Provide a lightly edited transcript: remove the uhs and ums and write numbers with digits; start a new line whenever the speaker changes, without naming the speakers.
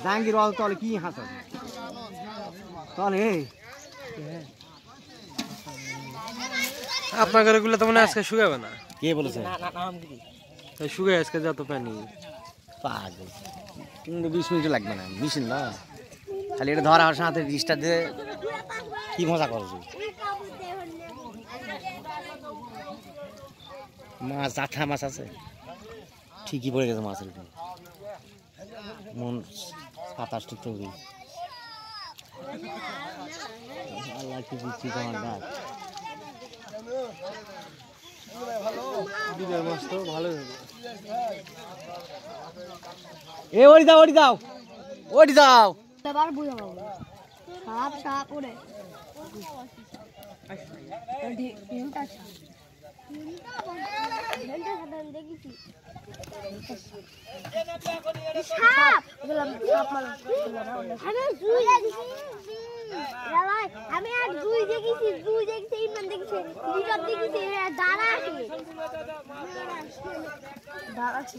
জাহাঙ্গীর বাবু তাহলে কি হাসা তাহলে
আপনার ঘরগুলো তো মনে হয় আজকে শুকাবে না।
কে বলেছে
শুকায় আজকে যত পানি
পাগল 15-20 মিনিট লাগবে না মেশিন না খালি এটা ধরা হওয়ার সাথে ডিসটা দিয়ে কি মজা করছো মাছ আঠা মাছ আছে ঠিকই পড়ে গেছে মাছের মন 27 ঠিক তৈরি আল্লাহ কি দিচ্ছি তোমার গাছ
বিলের মাছ তো ভালোই হবে।
এ ওড়ি দাও ওড়ি দাও ওড়ি দাও
এবার বুঝা পাবো সাপ সাপ ওরে আমি আর দুই দেখেছি ইমান দেখেছি দুইটা দেখেছি দাঁড়া আছে দাঁড়া আছে